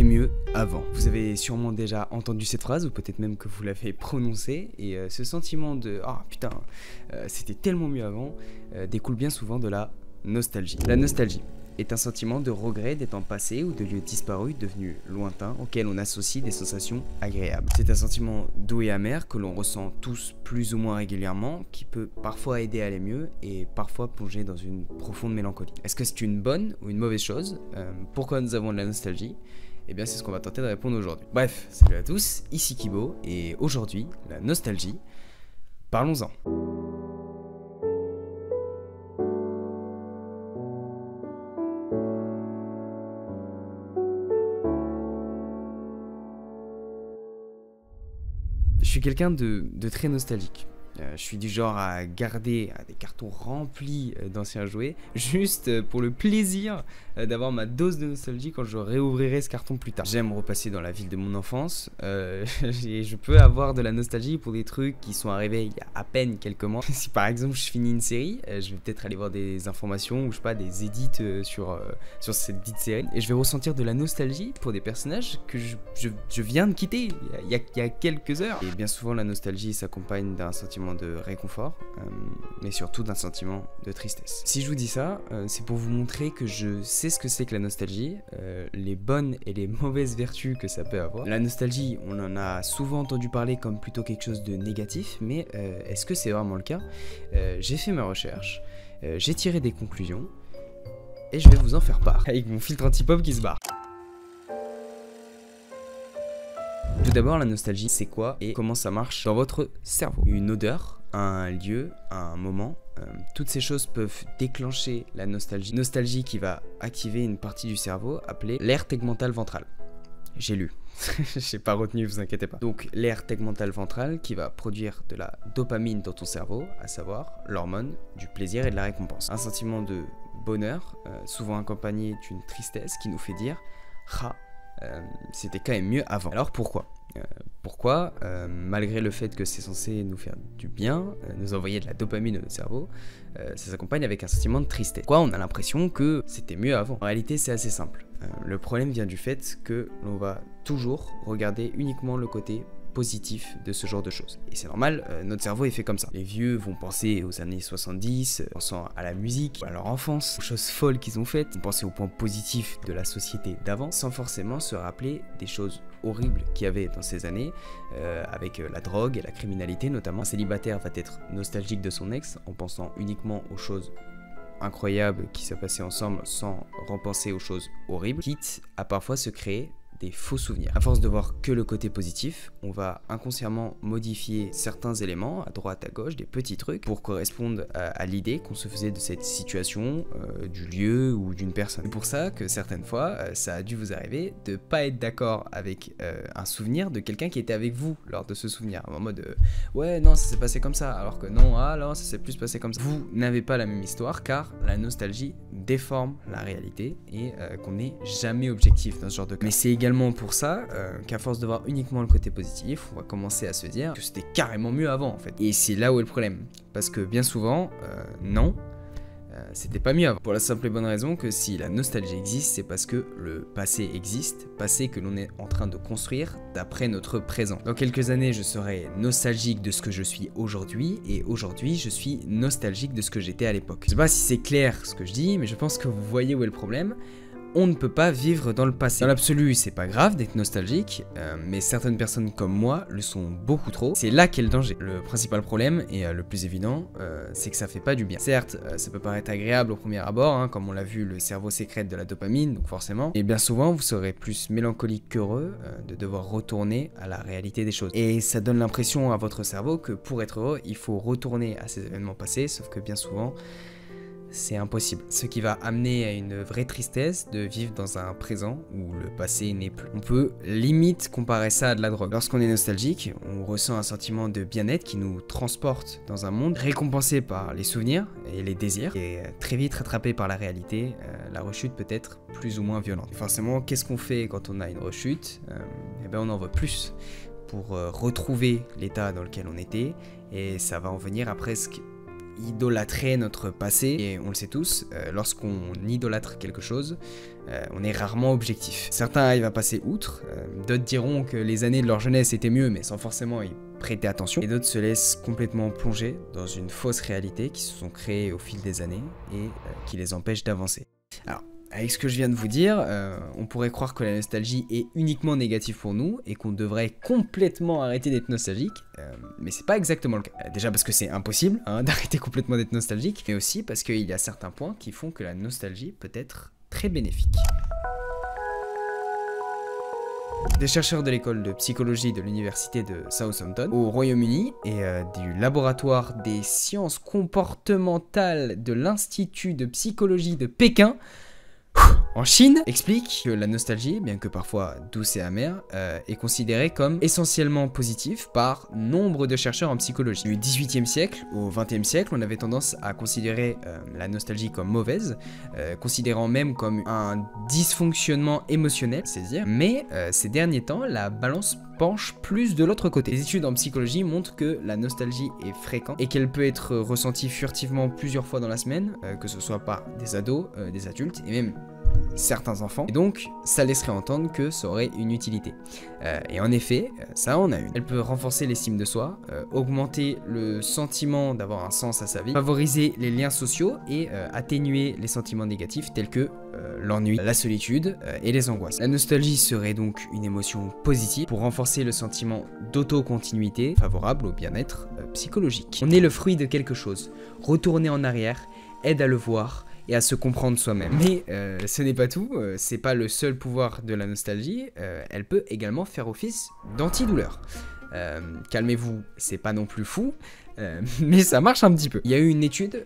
était mieux avant. Vous avez sûrement déjà entendu cette phrase, ou peut-être même que vous l'avez prononcée, et ce sentiment de « Ah putain, c'était tellement mieux avant » découle bien souvent de la nostalgie. La nostalgie est un sentiment de regret des temps passés ou de lieux disparus devenus lointains auxquels on associe des sensations agréables. C'est un sentiment doux et amer que l'on ressent tous plus ou moins régulièrement, qui peut parfois aider à aller mieux et parfois plonger dans une profonde mélancolie. Est-ce que c'est une bonne ou une mauvaise chose? Pourquoi nous avons de la nostalgie? Eh bien c'est ce qu'on va tenter de répondre aujourd'hui. Bref, salut à tous, ici Kibo et aujourd'hui, la nostalgie, parlons-en. Je suis quelqu'un de très nostalgique. Je suis du genre à garder des cartons remplis d'anciens jouets, juste pour le plaisir d'avoir ma dose de nostalgie quand je réouvrirai ce carton plus tard. J'aime repasser dans la ville de mon enfance, et je peux avoir de la nostalgie pour des trucs qui sont arrivés il y a à peine quelques mois. Si par exemple je finis une série, je vais peut-être aller voir des informations ou je sais pas, des edits sur cette dite série, et je vais ressentir de la nostalgie pour des personnages que je viens de quitter il y a quelques heures. Et bien souvent la nostalgie s'accompagne d'un sentiment de réconfort, mais surtout d'un sentiment de tristesse. Si je vous dis ça, c'est pour vous montrer que je sais ce que c'est que la nostalgie, les bonnes et les mauvaises vertus que ça peut avoir. La nostalgie, on en a souvent entendu parler comme plutôt quelque chose de négatif, mais est-ce que c'est vraiment le cas? J'ai fait mes recherches, j'ai tiré des conclusions, et je vais vous en faire part, avec mon filtre anti-pop qui se barre. Tout d'abord, la nostalgie, c'est quoi et comment ça marche dans votre cerveau? Une odeur, un lieu, un moment, toutes ces choses peuvent déclencher la nostalgie. Nostalgie qui va activer une partie du cerveau appelée l'aire tegmentale ventrale. J'ai lu, j'ai pas retenu, vous inquiétez pas. Donc l'aire tegmentale ventrale qui va produire de la dopamine dans ton cerveau, à savoir l'hormone du plaisir et de la récompense. Un sentiment de bonheur, souvent accompagné d'une tristesse qui nous fait dire « Ah, c'était quand même mieux avant ». Alors pourquoi malgré le fait que c'est censé nous faire du bien, nous envoyer de la dopamine dans notre cerveau, ça s'accompagne avec un sentiment de tristesse. Pourquoi on a l'impression que c'était mieux avant? En réalité, c'est assez simple. Le problème vient du fait que l'on va toujours regarder uniquement le côté positif de ce genre de choses. Et c'est normal, notre cerveau est fait comme ça. Les vieux vont penser aux années 70, pensant à la musique, à leur enfance, aux choses folles qu'ils ont faites, vont penser aux points positifs de la société d'avant, sans forcément se rappeler des choses horribles qu'il y avait dans ces années, avec la drogue et la criminalité notamment. Un célibataire va être nostalgique de son ex en pensant uniquement aux choses incroyables qui se passaient ensemble sans repenser aux choses horribles, quitte à parfois se créer des faux souvenirs. À force de voir que le côté positif, on va inconsciemment modifier certains éléments à droite, à gauche, des petits trucs pour correspondre à l'idée qu'on se faisait de cette situation, du lieu ou d'une personne. C'est pour ça que certaines fois, ça a dû vous arriver de pas être d'accord avec un souvenir de quelqu'un qui était avec vous lors de ce souvenir. En mode ouais, non, ça s'est passé comme ça, alors que non, ah non, ça s'est plus passé comme ça. Vous n'avez pas la même histoire car la nostalgie déforme la réalité et qu'on n'est jamais objectif dans ce genre de cas. Mais c'est également pour ça qu'à force de voir uniquement le côté positif, on va commencer à se dire que c'était carrément mieux avant en fait. Et c'est là où est le problème. Parce que bien souvent, non, c'était pas mieux avant. Pour la simple et bonne raison que si la nostalgie existe, c'est parce que le passé existe, passé que l'on est en train de construire d'après notre présent. Dans quelques années, je serai nostalgique de ce que je suis aujourd'hui, et aujourd'hui, je suis nostalgique de ce que j'étais à l'époque. Je sais pas si c'est clair ce que je dis, mais je pense que vous voyez où est le problème. On ne peut pas vivre dans le passé. Dans l'absolu, c'est pas grave d'être nostalgique, mais certaines personnes comme moi le sont beaucoup trop. C'est là qu'est le danger. Le principal problème, et le plus évident, c'est que ça fait pas du bien. Certes, ça peut paraître agréable au premier abord, hein, comme on l'a vu, le cerveau sécrète de la dopamine, donc forcément. Et bien souvent, vous serez plus mélancolique qu'heureux de devoir retourner à la réalité des choses. Et ça donne l'impression à votre cerveau que pour être heureux, il faut retourner à ces événements passés, sauf que bien souvent, c'est impossible. Ce qui va amener à une vraie tristesse de vivre dans un présent où le passé n'est plus. On peut limite comparer ça à de la drogue. Lorsqu'on est nostalgique, on ressent un sentiment de bien-être qui nous transporte dans un monde récompensé par les souvenirs et les désirs, et très vite rattrapé par la réalité, la rechute peut être plus ou moins violente. Et forcément, qu'est-ce qu'on fait quand on a une rechute? Eh ben, on en veut plus pour retrouver l'état dans lequel on était, et ça va en venir à presque idolâtrer notre passé, et on le sait tous, lorsqu'on idolâtre quelque chose, on est rarement objectif. Certains arrivent à passer outre, d'autres diront que les années de leur jeunesse étaient mieux, mais sans forcément y prêter attention, et d'autres se laissent complètement plonger dans une fausse réalité qui se sont créées au fil des années et qui les empêche d'avancer. Alors, avec ce que je viens de vous dire, on pourrait croire que la nostalgie est uniquement négative pour nous et qu'on devrait complètement arrêter d'être nostalgique, mais c'est pas exactement le cas. Déjà parce que c'est impossible d'arrêter complètement d'être nostalgique, mais aussi parce qu'il y a certains points qui font que la nostalgie peut être très bénéfique. Des chercheurs de l'école de psychologie de l'université de Southampton au Royaume-Uni et du laboratoire des sciences comportementales de l'Institut de psychologie de Pékin en Chine explique que la nostalgie, bien que parfois douce et amère, est considérée comme essentiellement positive par nombre de chercheurs en psychologie. Du XVIIIe siècle au XXe siècle, on avait tendance à considérer la nostalgie comme mauvaise, considérant même comme un dysfonctionnement émotionnel, c'est dire. Mais ces derniers temps, la balance penche plus de l'autre côté. Les études en psychologie montrent que la nostalgie est fréquente et qu'elle peut être ressentie furtivement plusieurs fois dans la semaine, que ce soit par des ados, des adultes et même certains enfants, et donc ça laisserait entendre que ça aurait une utilité. Et en effet, ça en a une. Elle peut renforcer l'estime de soi, augmenter le sentiment d'avoir un sens à sa vie, favoriser les liens sociaux et atténuer les sentiments négatifs tels que l'ennui, la solitude et les angoisses. La nostalgie serait donc une émotion positive pour renforcer le sentiment d'auto-continuité favorable au bien-être psychologique. On est le fruit de quelque chose. Retourner en arrière aide à le voir et à se comprendre soi-même. Mais ce n'est pas tout, c'est pas le seul pouvoir de la nostalgie, elle peut également faire office d'antidouleur. Calmez-vous, c'est pas non plus fou, mais ça marche un petit peu. Il y a eu une étude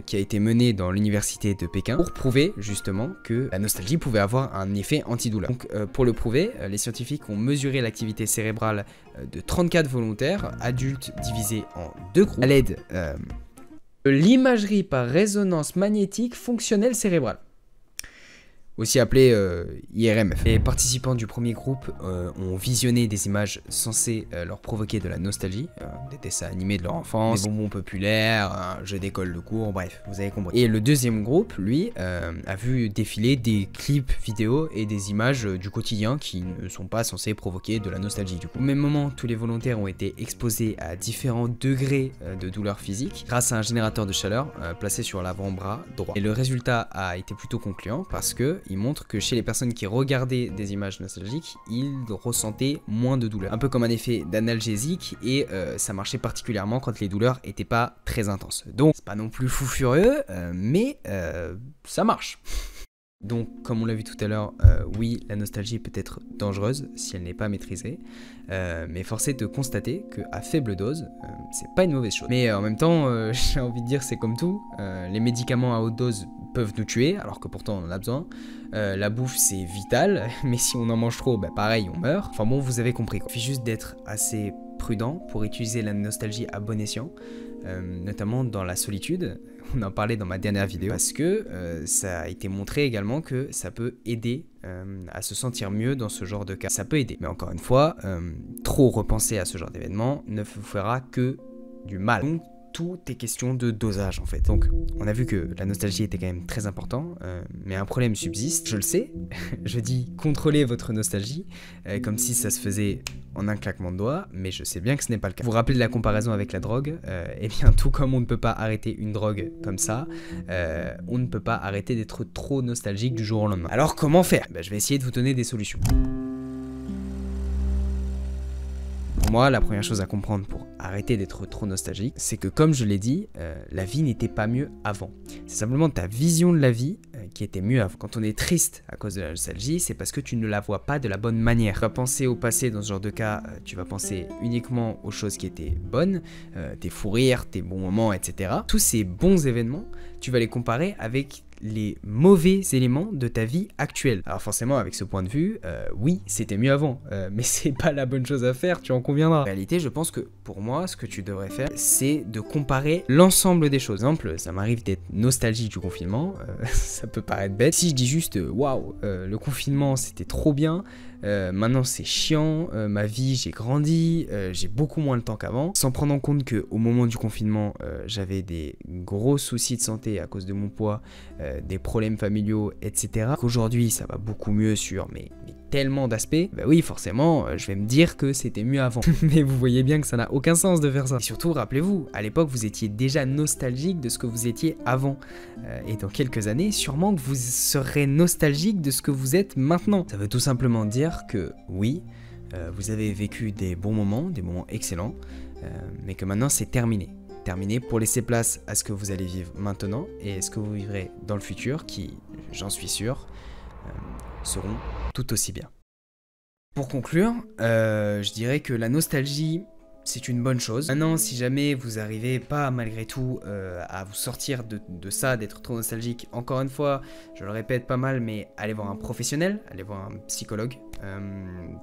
qui a été menée dans l'université de Pékin pour prouver justement que la nostalgie pouvait avoir un effet antidouleur. Donc pour le prouver, les scientifiques ont mesuré l'activité cérébrale de 34 volontaires, adultes divisés en deux groupes, à l'aide de l'imagerie par résonance magnétique fonctionnelle cérébrale, aussi appelée IRMF. Les participants du premier groupe ont visionné des images censées leur provoquer de la nostalgie, des dessins animés de leur enfance, des bonbons populaires, un jeu d'école de cours, bref, vous avez compris. Et le deuxième groupe, lui, a vu défiler des clips vidéo et des images du quotidien qui ne sont pas censées provoquer de la nostalgie du coup. Au même moment, tous les volontaires ont été exposés à différents degrés de douleur physique grâce à un générateur de chaleur placé sur l'avant-bras droit. Et le résultat a été plutôt concluant parce que il montre que chez les personnes qui regardaient des images nostalgiques, ils ressentaient moins de douleur. Un peu comme un effet d'analgésique, et ça marchait particulièrement quand les douleurs étaient pas très intenses. Donc c'est pas non plus fou furieux, mais ça marche. Donc, comme on l'a vu tout à l'heure, oui, la nostalgie peut être dangereuse si elle n'est pas maîtrisée, mais force est de constater qu'à faible dose, c'est pas une mauvaise chose. Mais en même temps, j'ai envie de dire, c'est comme tout, les médicaments à haute dose peuvent nous tuer, alors que pourtant on en a besoin. La bouffe, c'est vital, mais si on en mange trop, bah pareil, on meurt. Enfin bon, vous avez compris quoi. Il suffit juste d'être assez prudent pour utiliser la nostalgie à bon escient, notamment dans la solitude. On en parlait dans ma dernière vidéo, parce que ça a été montré également que ça peut aider à se sentir mieux dans ce genre de cas. Ça peut aider, mais encore une fois, trop repenser à ce genre d'événement ne vous fera que du mal. Donc, tout est question de dosage en fait. Donc on a vu que la nostalgie était quand même très important, mais un problème subsiste, je le sais. Je dis contrôlez votre nostalgie, comme si ça se faisait en un claquement de doigts, mais je sais bien que ce n'est pas le cas. Vous vous rappelez de la comparaison avec la drogue, et bien tout comme on ne peut pas arrêter une drogue comme ça, on ne peut pas arrêter d'être trop nostalgique du jour au lendemain. Alors comment faire? Je vais essayer de vous donner des solutions. Pour moi, la première chose à comprendre pour arrêter d'être trop nostalgique, c'est que comme je l'ai dit, la vie n'était pas mieux avant. C'est simplement ta vision de la vie qui était mieux avant. Quand on est triste à cause de la nostalgie, c'est parce que tu ne la vois pas de la bonne manière. Tu vas penser au passé dans ce genre de cas, tu vas penser uniquement aux choses qui étaient bonnes, tes fous rires, tes bons moments, etc. Tous ces bons événements, tu vas les comparer avec les mauvais éléments de ta vie actuelle. Alors forcément, avec ce point de vue, oui, c'était mieux avant, mais c'est pas la bonne chose à faire, tu en conviendras. En réalité, je pense que pour moi, ce que tu devrais faire, c'est de comparer l'ensemble des choses. Par exemple, ça m'arrive d'être nostalgique du confinement, ça peut paraître bête. Si je dis juste, waouh, le confinement, c'était trop bien, maintenant c'est chiant, ma vie, j'ai grandi, j'ai beaucoup moins le temps qu'avant, sans prendre en compte qu'au moment du confinement, j'avais des gros soucis de santé à cause de mon poids, des problèmes familiaux, etc. Qu'aujourd'hui, ça va beaucoup mieux sur mais tellement d'aspects, bah oui, forcément, je vais me dire que c'était mieux avant. Mais vous voyez bien que ça n'a aucun sens de faire ça. Et surtout, rappelez-vous, à l'époque, vous étiez déjà nostalgique de ce que vous étiez avant. Et dans quelques années, sûrement que vous serez nostalgique de ce que vous êtes maintenant. Ça veut tout simplement dire que oui, vous avez vécu des bons moments excellents, mais que maintenant c'est terminé. Terminé pour laisser place à ce que vous allez vivre maintenant et ce que vous vivrez dans le futur qui, j'en suis sûr, seront tout aussi bien. Pour conclure, je dirais que la nostalgie, c'est une bonne chose. Maintenant, si jamais vous arrivez pas malgré tout à vous sortir de ça, d'être trop nostalgique, encore une fois, je le répète pas mal, mais allez voir un professionnel, allez voir un psychologue.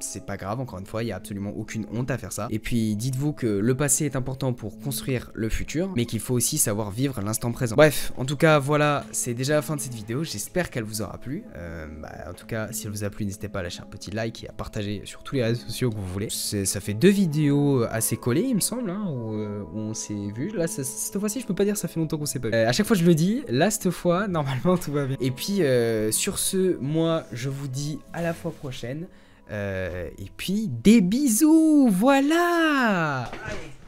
C'est pas grave, encore une fois, il n'y a absolument aucune honte à faire ça. Et puis dites-vous que le passé est important pour construire le futur, mais qu'il faut aussi savoir vivre l'instant présent. Bref, en tout cas, voilà, c'est déjà la fin de cette vidéo. J'espère qu'elle vous aura plu. En tout cas, si elle vous a plu, n'hésitez pas à lâcher un petit like et à partager sur tous les réseaux sociaux que vous voulez. Ça fait 2 vidéos assez collées, il me semble, hein, où on s'est vu. Là, cette fois-ci, je peux pas dire ça fait longtemps qu'on s'est pas vu. À chaque fois, je le dis. Là, cette fois, normalement, tout va bien. Et puis, sur ce, moi, je vous dis à la fois prochaine. Et puis des bisous, voilà. Allez.